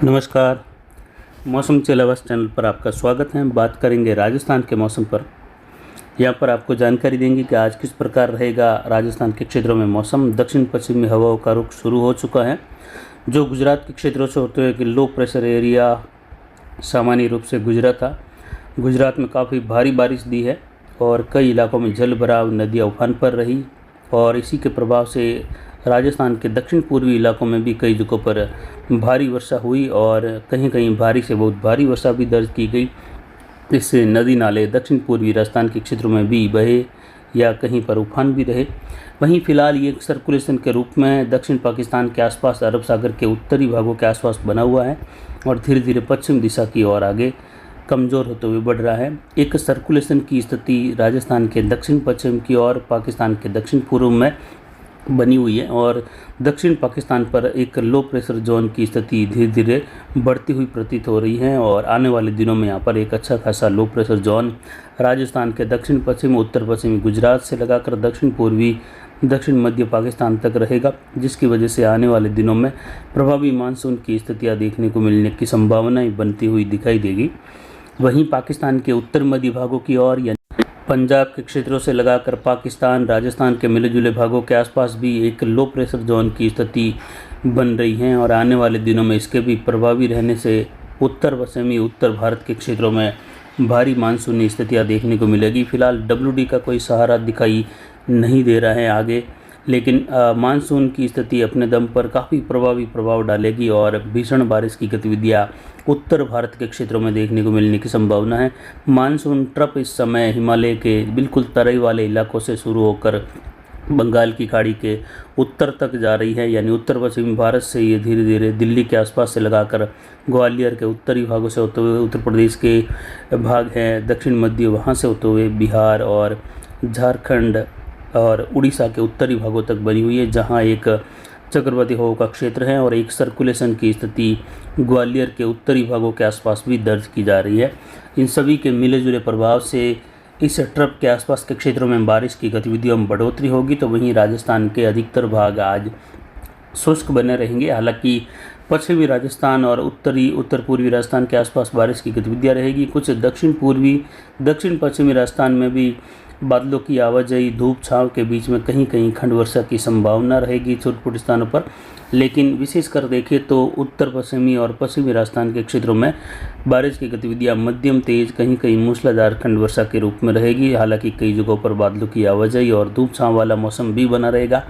नमस्कार। मौसम channel channel पर आपका स्वागत है। बात करेंगे राजस्थान के मौसम पर। यहाँ पर आपको जानकारी देंगे कि आज किस प्रकार रहेगा राजस्थान के क्षेत्रों में मौसम। दक्षिण पश्चिमी हवाओं का रुख शुरू हो चुका है, जो गुजरात के क्षेत्रों से होते हुए कि लो प्रेशर एरिया सामान्य रूप से गुजरा था। गुजरात में काफ़ी भारी बारिश दी है और कई इलाकों में जल भराव, नदियाँ उफान पर रही और इसी के प्रभाव से राजस्थान के दक्षिण पूर्वी इलाकों में भी कई जगहों पर भारी वर्षा हुई और कहीं कहीं भारी से बहुत भारी वर्षा भी दर्ज की गई। इससे नदी नाले दक्षिण पूर्वी राजस्थान के क्षेत्रों में भी बहे या कहीं पर उफान भी रहे। वहीं फिलहाल ये एक सर्कुलेशन के रूप में दक्षिण पाकिस्तान के आसपास अरब सागर के उत्तरी भागों के आसपास बना हुआ है और धीरे धीरे पश्चिम दिशा की ओर आगे कमज़ोर होते हुए बढ़ रहा है। एक सर्कुलेशन की स्थिति राजस्थान के दक्षिण पश्चिम की ओर पाकिस्तान के दक्षिण पूर्व में बनी हुई है और दक्षिण पाकिस्तान पर एक लो प्रेशर जोन की स्थिति धीरे धीरे बढ़ती हुई प्रतीत हो रही है और आने वाले दिनों में यहाँ पर एक अच्छा खासा लो प्रेशर जोन राजस्थान के दक्षिण पश्चिम, उत्तर पश्चिमी गुजरात से लगाकर दक्षिण पूर्वी, दक्षिण मध्य पाकिस्तान तक रहेगा, जिसकी वजह से आने वाले दिनों में प्रभावी मानसून की स्थितियाँ देखने को मिलने की संभावनाएँ बनती हुई दिखाई देगी। वहीं पाकिस्तान के उत्तर मध्य भागों की ओर पंजाब के क्षेत्रों से लगाकर पाकिस्तान, राजस्थान के मिले जुले भागों के आसपास भी एक लो प्रेशर जोन की स्थिति बन रही है और आने वाले दिनों में इसके भी प्रभावी रहने से उत्तर पश्चिमी उत्तर भारत के क्षेत्रों में भारी मानसूनी स्थितियां देखने को मिलेगी। फिलहाल WD का कोई सहारा दिखाई नहीं दे रहा है आगे, लेकिन मानसून की स्थिति अपने दम पर काफ़ी प्रभावी प्रभाव डालेगी और भीषण बारिश की गतिविधियां उत्तर भारत के क्षेत्रों में देखने को मिलने की संभावना है। मानसून ट्रफ इस समय हिमालय के बिल्कुल तराई वाले इलाकों से शुरू होकर बंगाल की खाड़ी के उत्तर तक जा रही है, यानी उत्तर पश्चिमी भारत से ये धीरे धीरे दिल्ली के आसपास से लगाकर ग्वालियर के उत्तरी भागों से होते हुए उत्तर प्रदेश के भाग हैं, दक्षिण मध्य वहाँ से होते हुए बिहार और झारखंड और उड़ीसा के उत्तरी भागों तक बनी हुई है, जहां एक चक्रवाती हवा का क्षेत्र है और एक सर्कुलेशन की स्थिति ग्वालियर के उत्तरी भागों के आसपास भी दर्ज की जा रही है। इन सभी के मिले जुले प्रभाव से इस ट्रफ के आसपास के क्षेत्रों में बारिश की गतिविधियों में बढ़ोतरी होगी। तो वहीं राजस्थान के अधिकतर भाग आज शुष्क बने रहेंगे। हालांकि पश्चिमी राजस्थान और उत्तर पूर्वी राजस्थान के आसपास बारिश की गतिविधियां रहेगी। कुछ दक्षिण पश्चिमी राजस्थान में भी बादलों की आवाजाही, धूप छांव के बीच में कहीं कहीं खंड वर्षा की संभावना रहेगी छोटे स्थानों पर। लेकिन विशेषकर देखें तो उत्तर पश्चिमी और पश्चिमी राजस्थान के क्षेत्रों में बारिश की गतिविधियां मध्यम तेज, कहीं कहीं मूसलाधार खंड वर्षा के रूप में रहेगी। हालांकि कई जगहों पर बादलों की आवाजाही और धूप छांव वाला मौसम भी बना रहेगा।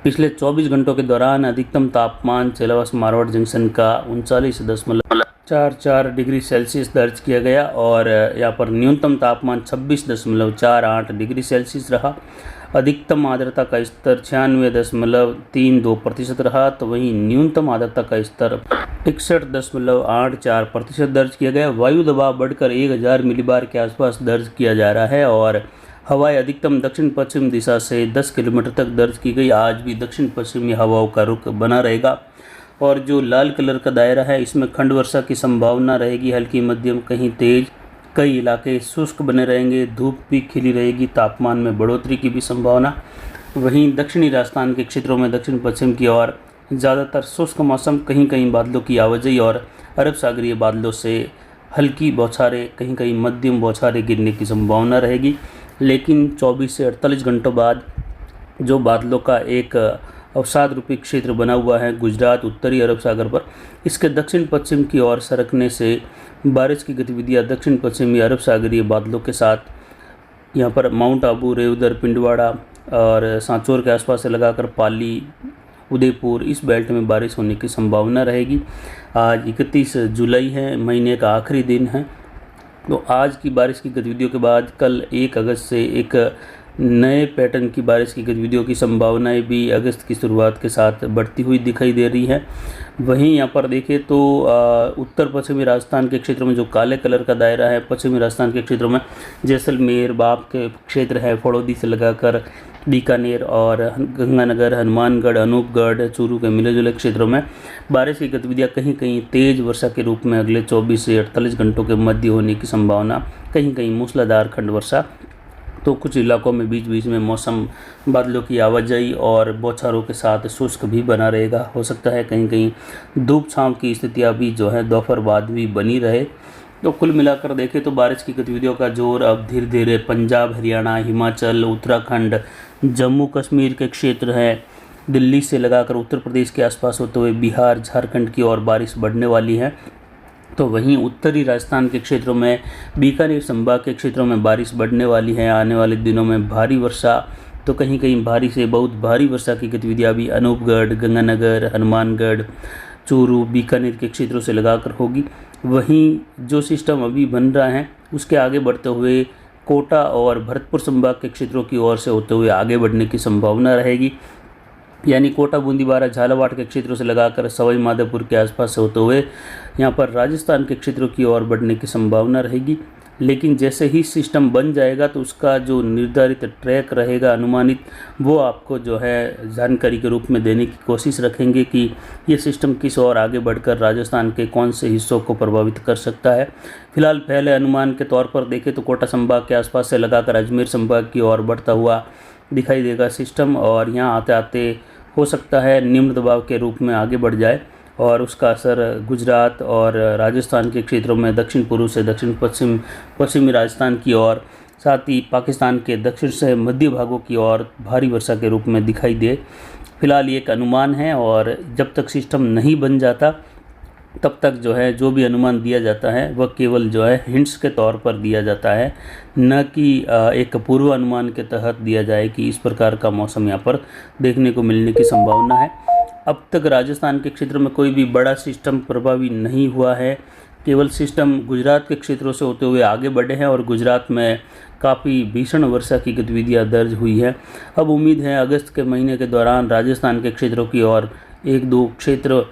पिछले 24 घंटों के दौरान अधिकतम तापमान सेलावास मारवाड़ जंक्शन का 39.44 डिग्री सेल्सियस दर्ज किया गया और यहाँ पर न्यूनतम तापमान 26.48 डिग्री सेल्सियस रहा। अधिकतम आर्द्रता का स्तर 96.32% रहा, तो वहीं न्यूनतम आर्द्रता का स्तर 61.84% दर्ज किया गया। वायु दबाव बढ़कर 1000 मिलीबार के आसपास दर्ज किया जा रहा है और हवाएं अधिकतम दक्षिण पश्चिम दिशा से 10 किलोमीटर तक दर्ज की गई। आज भी दक्षिण पश्चिमी हवाओं का रुख बना रहेगा और जो लाल कलर का दायरा है इसमें खंड वर्षा की संभावना रहेगी, हल्की मध्यम कहीं तेज। कई इलाके शुष्क बने रहेंगे, धूप भी खिली रहेगी, तापमान में बढ़ोतरी की भी संभावना। वहीं दक्षिणी राजस्थान के क्षेत्रों में दक्षिण पश्चिम की ओर ज़्यादातर शुष्क मौसम, कहीं कहीं बादलों की आवाजाही और अरब सागरीय बादलों से हल्की बौछारें, कहीं कहीं मध्यम बौछारें गिरने की संभावना रहेगी। लेकिन 24 से 48 घंटों बाद जो बादलों का एक अवसाद रूपी क्षेत्र बना हुआ है गुजरात, उत्तरी अरब सागर पर, इसके दक्षिण पश्चिम की ओर सरकने से बारिश की गतिविधियां दक्षिण पश्चिमी अरब सागरीय बादलों के साथ यहाँ पर माउंट आबू, रेवदर, पिंडवाड़ा और सांचौर के आसपास से लगाकर पाली, उदयपुर, इस बेल्ट में बारिश होने की संभावना रहेगी। आज 31 जुलाई है, महीने का आखिरी दिन है। तो आज की बारिश की गतिविधियों के बाद कल 1 अगस्त से एक नए पैटर्न की बारिश की गतिविधियों की संभावनाएं भी अगस्त की शुरुआत के साथ बढ़ती हुई दिखाई दे रही है। वहीं यहाँ पर देखें तो उत्तर पश्चिमी राजस्थान के क्षेत्रों में जो काले कलर का दायरा है, पश्चिमी राजस्थान के क्षेत्रों में जैसलमेर, बाप के क्षेत्र है, फड़ौदी से लगाकर बीकानेर और गंगानगर, हनुमानगढ़, अनूपगढ़, चूरू के मिले जुले क्षेत्रों में बारिश की गतिविधियां कहीं कहीं तेज़ वर्षा के रूप में अगले 24 से 48 घंटों के मध्य होने की संभावना, कहीं कहीं मूसलाधार खंड वर्षा तो कुछ इलाकों में बीच बीच में मौसम बादलों की आवाजाही और बौछारों के साथ शुष्क भी बना रहेगा। हो सकता है कहीं कहीं धूप छांव की स्थितियाँ भी जो है दोपहर बाद भी बनी रहे। तो कुल मिलाकर देखें तो बारिश की गतिविधियों का जोर अब धीरे धीरे पंजाब, हरियाणा, हिमाचल, उत्तराखंड, जम्मू कश्मीर के क्षेत्र हैं, दिल्ली से लगाकर उत्तर प्रदेश के आसपास होते हुए बिहार, झारखंड की ओर बारिश बढ़ने वाली है। तो वहीं उत्तरी राजस्थान के क्षेत्रों में, बीकानेर संभाग के क्षेत्रों में बारिश बढ़ने वाली है। आने वाले दिनों में भारी वर्षा, तो कहीं कहीं भारी से बहुत भारी वर्षा की गतिविधियाँ भी अनूपगढ़, गंगानगर, हनुमानगढ़, चूरू, बीकानेर के क्षेत्रों से लगाकर होगी। वहीं जो सिस्टम अभी बन रहा है उसके आगे बढ़ते हुए कोटा और भरतपुर संभाग के क्षेत्रों की ओर से होते हुए आगे बढ़ने की संभावना रहेगी। यानी कोटा, बूंदीबारा, झालावाड़ के क्षेत्रों से लगाकर सवाई माधोपुर के आसपास से होते हुए यहाँ पर राजस्थान के क्षेत्रों की ओर बढ़ने की संभावना रहेगी। लेकिन जैसे ही सिस्टम बन जाएगा तो उसका जो निर्धारित ट्रैक रहेगा अनुमानित, वो आपको जो है जानकारी के रूप में देने की कोशिश रखेंगे कि ये सिस्टम किस ओर आगे बढ़कर राजस्थान के कौन से हिस्सों को प्रभावित कर सकता है। फिलहाल पहले अनुमान के तौर पर देखें तो कोटा संभाग के आसपास से लगाकर अजमेर संभाग की ओर बढ़ता हुआ दिखाई देगा सिस्टम, और यहाँ आते आते हो सकता है निम्न दबाव के रूप में आगे बढ़ जाए और उसका असर गुजरात और राजस्थान के क्षेत्रों में दक्षिण पूर्व से दक्षिण पश्चिमी राजस्थान की ओर, साथ ही पाकिस्तान के दक्षिण से मध्य भागों की ओर भारी वर्षा के रूप में दिखाई दे। फिलहाल ये एक अनुमान है और जब तक सिस्टम नहीं बन जाता तब तक जो है जो भी अनुमान दिया जाता है वह केवल जो है हिंट्स के तौर पर दिया जाता है, न कि एक पूर्व अनुमान के तहत दिया जाए कि इस प्रकार का मौसम यहाँ पर देखने को मिलने की संभावना है। अब तक राजस्थान के क्षेत्र में कोई भी बड़ा सिस्टम प्रभावी नहीं हुआ है, केवल सिस्टम गुजरात के क्षेत्रों से होते हुए आगे बढ़े हैं और गुजरात में काफ़ी भीषण वर्षा की गतिविधियाँ दर्ज हुई है। अब उम्मीद है अगस्त के महीने के दौरान राजस्थान के क्षेत्रों की ओर एक दो क्षेत्र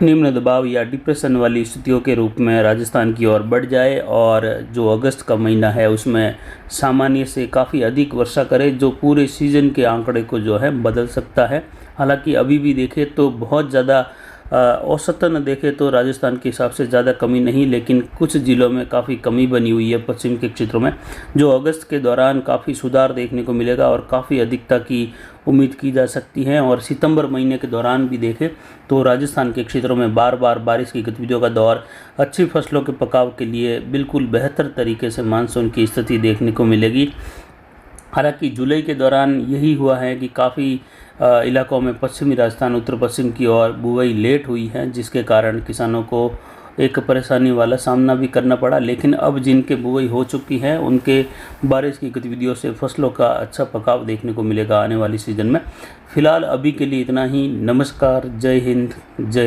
निम्न दबाव या डिप्रेशन वाली स्थितियों के रूप में राजस्थान की ओर बढ़ जाए और जो अगस्त का महीना है उसमें सामान्य से काफ़ी अधिक वर्षा करे, जो पूरे सीज़न के आंकड़े को जो है बदल सकता है। हालांकि अभी भी देखें तो बहुत ज़्यादा औसतन देखें तो राजस्थान के हिसाब से ज़्यादा कमी नहीं, लेकिन कुछ ज़िलों में काफ़ी कमी बनी हुई है पश्चिम के क्षेत्रों में, जो अगस्त के दौरान काफ़ी सुधार देखने को मिलेगा और काफ़ी अधिकता की उम्मीद की जा सकती है। और सितंबर महीने के दौरान भी देखें तो राजस्थान के क्षेत्रों में बार बार बारिश की गतिविधियों का दौर अच्छी फसलों के पकाव के लिए बिल्कुल बेहतर तरीके से मानसून की स्थिति देखने को मिलेगी। हालांकि जुलाई के दौरान यही हुआ है कि काफ़ी इलाकों में पश्चिमी राजस्थान, उत्तर पश्चिम की ओर बुआई लेट हुई है, जिसके कारण किसानों को एक परेशानी वाला सामना भी करना पड़ा। लेकिन अब जिनके बुआई हो चुकी है उनके बारिश की गतिविधियों से फसलों का अच्छा पकाव देखने को मिलेगा आने वाली सीज़न में। फिलहाल अभी के लिए इतना ही। नमस्कार, जय हिंद, जय